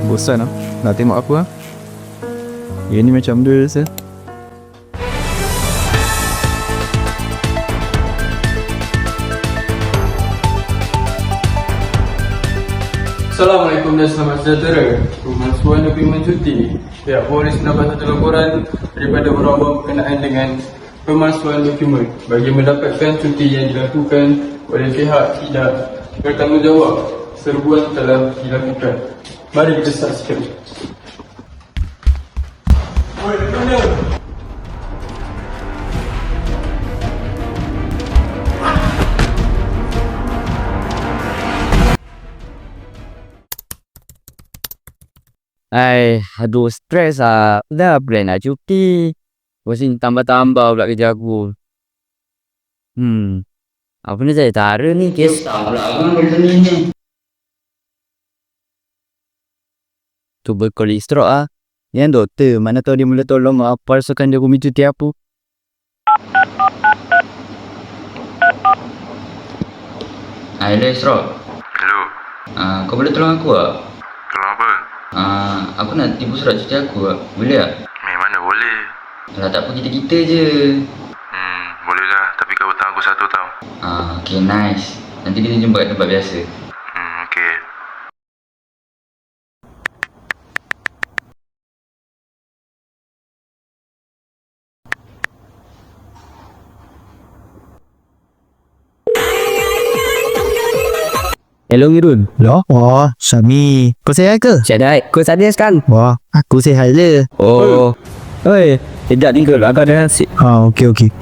Bosan lah. Nak tengok apa lah. Yang ni macam dia rasa. Assalamualaikum dan selamat sejahtera. Pemalsuan dokumen cuti. Pihak polis mendapat satu laporan daripada orang awam berkenaan dengan pemalsuan dokumen bagi mendapatkan cuti yang dilakukan oleh pihak tidak bertanggungjawab. Serbuan telah dilakukan. Mari kita saksikan. Oi, mana? Aduh stres lah. Dah plan nak cuti. Lepas ni tambah-tambah pula kerja aku. Apa ni saya tara ni? Kisah pula kan benda ni. Tuberkulosis lah. Yang doktor, mana tahu dia mula tolong apa rasakan dia rumit cuti apa. Hello Isra. Hello, Kau boleh tolong aku tak? tolong apa? Aku nak tipu surat cuti aku tak? Boleh tak? Mana boleh? Kalau tak apa kita-kita je. Boleh lah, tapi kau hutang aku satu tau. Okay nice. Nanti kita jumpa kat tempat biasa. Okay. Hello Mirun. Loh? Wah, Syami. Kau sihat ke? Syadai, kau sadis kan? Wah, aku sihat je. Oh. Oi, tidak ni ke agak dah nasi. Okey.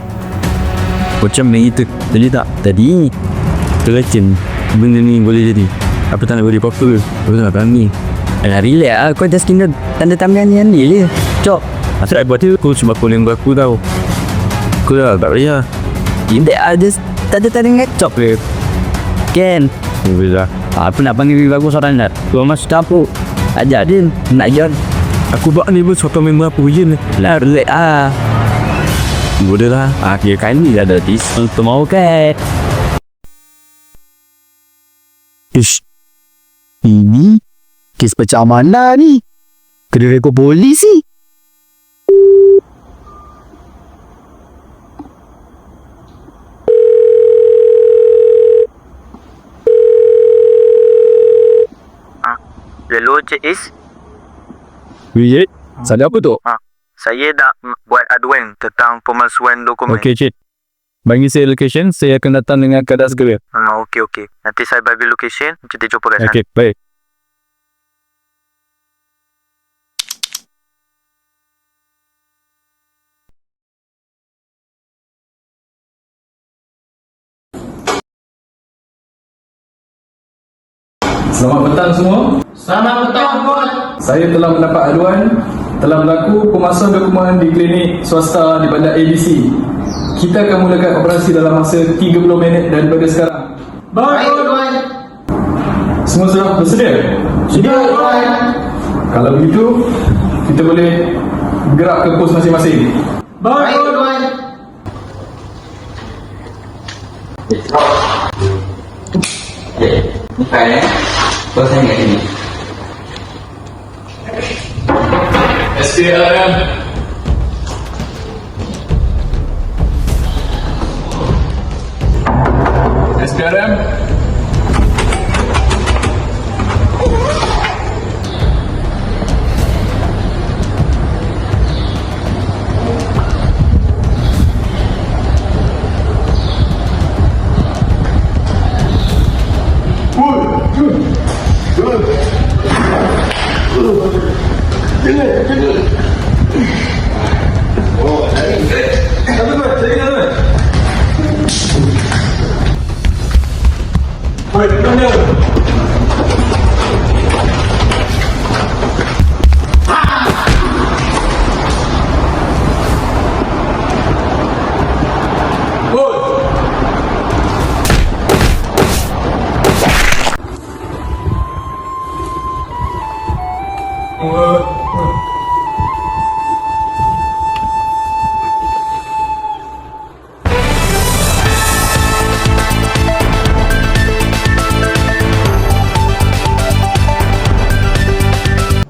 Macam ni itu tadi tak? Tadi teracun benda ni boleh jadi. Apa tak nak beri apa-apa ke? Apa tak nak berani? Alah relax lah, kau just kena tanda tangan yang ni je. Cok. Asal buat tu aku cuma calling aku tau. Aku dah tak boleh lah. Relax lah, just tanda tangan cok ke. Ken. Boleh lah. Apa nak panggil diri bagus orang nak? Kau masuk dapur. Ajak dia, nak jalan. Aku buat ni pun suatu member apa je ni. Lah relax lah. Boleh lah. Kira kain ni ada tis. Tu mau kan? Ish. Ini kes pecah mana ni? Kena rekod polis ni. Hello Cik Is, Wiyet. Sada apa tu? saya nak buat aduan tentang pemalsuan dokumen. Okey cik. Bagi saya location, saya akan datang dengan keadaan segera. Okey. Nanti saya bagi location, kita jumpa kat sana. Okey, baik. Selamat petang semua. Selamat petang, Bos. Saya telah mendapat aduan telah berlaku pemalsuan dokumen di klinik swasta di bandar ABC. Kita akan mulakan operasi dalam masa 30 minit daripada sekarang. Baik, Tuan. Semua sudah bersedia? Sedia, Tuan. Kalau begitu, kita boleh gerak ke pos masing-masing. Baik, Tuan. Bukan kau saya kat sini. SPRM. SPRM.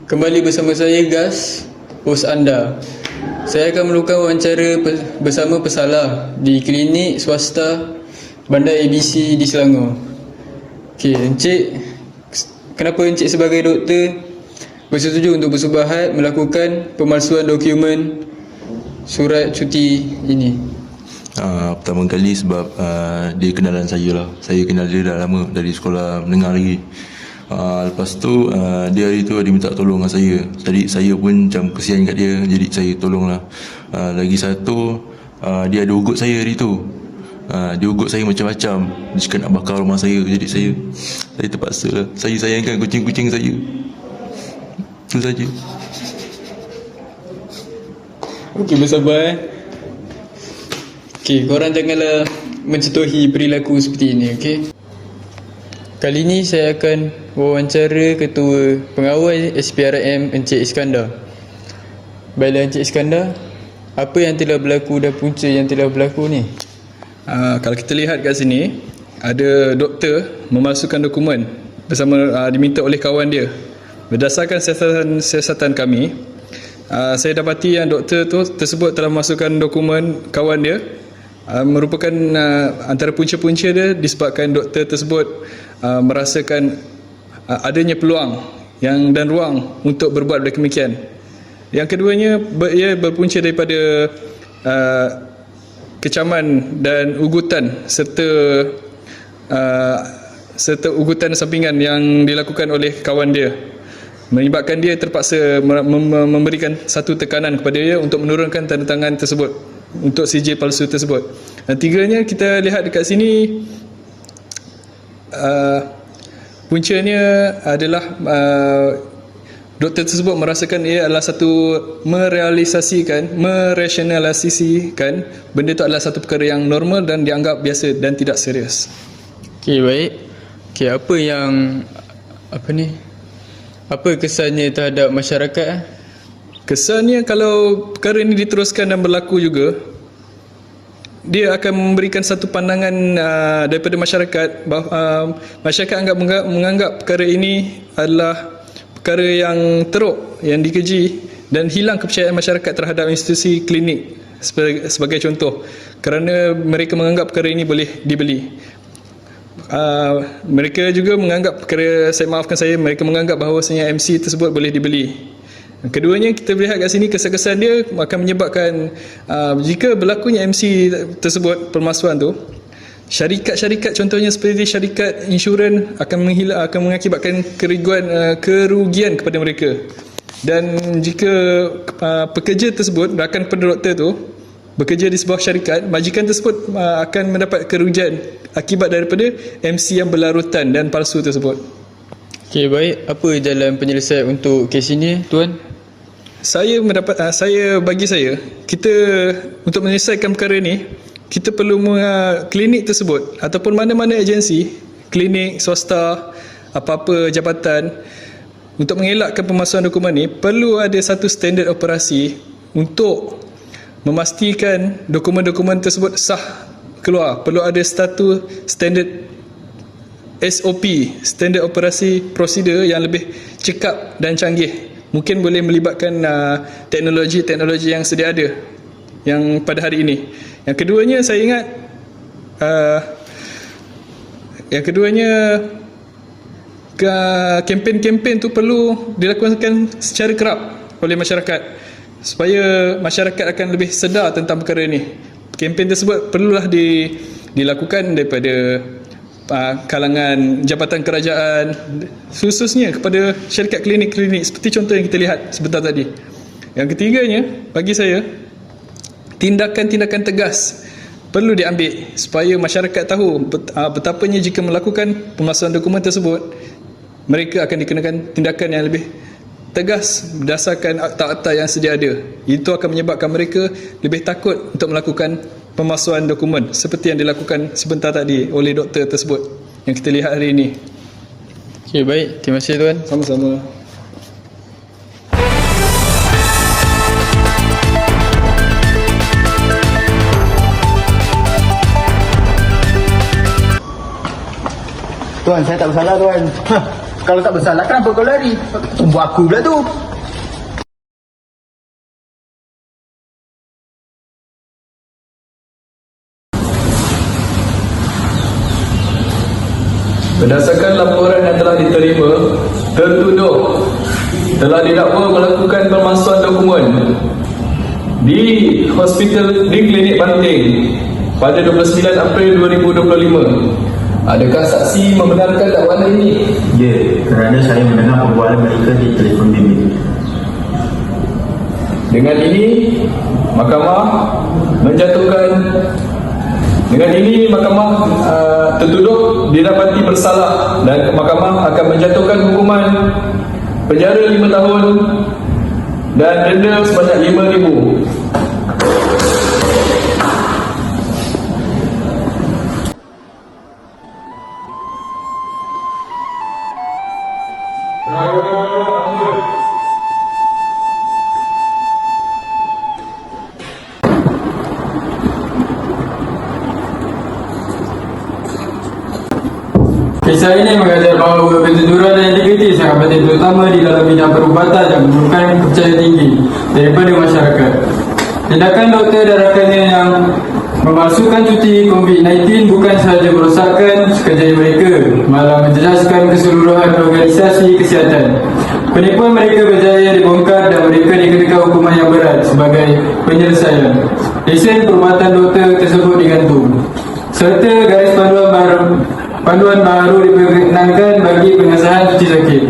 Kembali bersama saya Gas, hos anda. Saya akan melakukan wawancara bersama pesalah di klinik swasta Bandar ABC di Selangor. Okey, Encik, kenapa Encik sebagai doktor bersetuju untuk bersubahat melakukan pemalsuan dokumen surat cuti ini? Pertama kali sebab dia kenalan saya lah. Saya kenal dia dah lama, dari sekolah menengah lagi. Lepas tu dia hari tu dia minta tolong dengan saya. Jadi saya pun macam kesian kat dia, jadi saya tolong lah. Lagi satu, dia ada ugut saya hari tu. Dia ugut saya macam-macam. Dia cakap nak bakar rumah saya. Jadi saya terpaksa lah. Saya sayangkan kucing-kucing saya. Itu saja. Okey, bersabar. Okey, korang janganlah mencontohi perilaku seperti ini, okey? Kali ini saya akan wawancara Ketua Pengawal SPRM Encik Iskandar. Baiklah Encik Iskandar, apa yang telah berlaku dan punca yang telah berlaku ni? Kalau kita lihat kat sini, ada doktor memasukkan dokumen bersama diminta oleh kawan dia. Berdasarkan siasatan kami, saya dapati yang doktor tersebut telah memasukkan dokumen kawan dia. Merupakan antara punca-punca dia disebabkan doktor tersebut merasakan adanya peluang dan ruang untuk berbuat demikian. Yang keduanya, ia berpunca daripada kecaman dan ugutan serta ugutan sampingan yang dilakukan oleh kawan dia, menyebabkan dia terpaksa memberikan satu tekanan kepada dia untuk menurunkan tanda tangan tersebut untuk sijil palsu tersebut. Dan tiganya, kita lihat dekat sini, puncanya adalah doktor tersebut merasakan ia adalah satu merasionalisasikan benda itu adalah satu perkara yang normal dan dianggap biasa dan tidak serius. Okey, baik. Okey, apa kesannya terhadap masyarakat? Kesannya, kalau perkara ini diteruskan dan berlaku juga, dia akan memberikan satu pandangan daripada masyarakat bahawa masyarakat menganggap perkara ini adalah perkara yang teruk, yang dikeji, dan hilang kepercayaan masyarakat terhadap institusi klinik sebagai contoh, kerana mereka menganggap perkara ini boleh dibeli. Mereka juga menganggap mereka menganggap bahawasanya MC tersebut boleh dibeli. Keduanya, kita lihat kat sini, kesan-kesan dia akan menyebabkan jika berlakunya MC tersebut, permasuan tu, syarikat-syarikat contohnya seperti syarikat insurans akan mengakibatkan kerugian kepada mereka. Dan jika pekerja tersebut rakan kepada doktor tu bekerja di sebuah syarikat, majikan tersebut akan mendapat kerugian akibat daripada MC yang berlarutan dan palsu tersebut. Okey, baik. Apa jalan penyelesaian untuk kes ini, Tuan? Bagi saya, kita untuk menyelesaikan perkara ini, kita perlu klinik tersebut ataupun mana-mana agensi, klinik, swasta, apa-apa jabatan, untuk mengelakkan pemalsuan dokumen ini, perlu ada satu standard operasi untuk memastikan dokumen-dokumen tersebut sah keluar. Perlu ada satu standard SOP, standard operasi prosedur yang lebih cekap dan canggih. Mungkin boleh melibatkan teknologi yang sedia ada yang pada hari ini. Yang keduanya, saya ingat kempen-kempen tu perlu dilakukan secara kerap oleh masyarakat supaya masyarakat akan lebih sedar tentang perkara ini. Kempen tersebut perlulah dilakukan daripada kalangan jabatan kerajaan, khususnya kepada syarikat klinik-klinik seperti contoh yang kita lihat sebentar tadi. Yang ketiganya, bagi saya, tindakan-tindakan tegas perlu diambil supaya masyarakat tahu betapanya jika melakukan pemalsuan dokumen tersebut, mereka akan dikenakan tindakan yang lebih tegas berdasarkan akta-akta yang sedia ada. Itu akan menyebabkan mereka lebih takut untuk melakukan pemalsuan dokumen seperti yang dilakukan sebentar tadi oleh doktor tersebut yang kita lihat hari ini. Okey, baik. Terima kasih, Tuan. Sama-sama. Tuan, saya tak bersalah, Tuan. Kalau tak bersalah, kenapa kau lari? Buat aku pula tu. Berdasarkan laporan yang telah diterima, tertuduh telah didakwa melakukan pemalsuan dokumen di klinik Banting pada 29 April 2025. Adakah saksi membenarkan dakwaan ini? Ya, kerana saya mendengar perbualan mereka di telefon bimbit. Dengan ini, mahkamah tertuduh didapati bersalah dan mahkamah akan menjatuhkan hukuman penjara 5 tahun dan denda sebanyak RM5,000. Kisah ini mengajar bahawa kejujuran dan integriti sangat penting, terutama di dalam bidang perubatan yang memerlukan kepercayaan tinggi daripada masyarakat. Tindakan doktor dan rakannya yang memalsukan cuti COVID-19 bukan sahaja merosakkan kerjaya mereka, malah menjejaskan keseluruhan organisasi kesihatan. Penipuan mereka berjaya dibongkar dan mereka dikenakan hukuman yang berat sebagai penyelesaian. Lesen perubatan doktor tersebut digantung, serta garis panduan baru diperkenankan bagi pengesahan cuti sakit.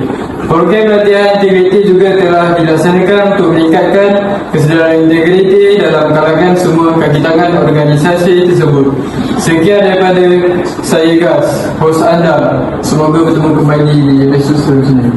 Program latihan integriti juga telah dilaksanakan untuk meningkatkan kesedaran integriti dalam kalangan semua kaki tangan organisasi tersebut. Sekian daripada saya, Gas, hos anda. Semoga bertemu kembali di episod seterusnya.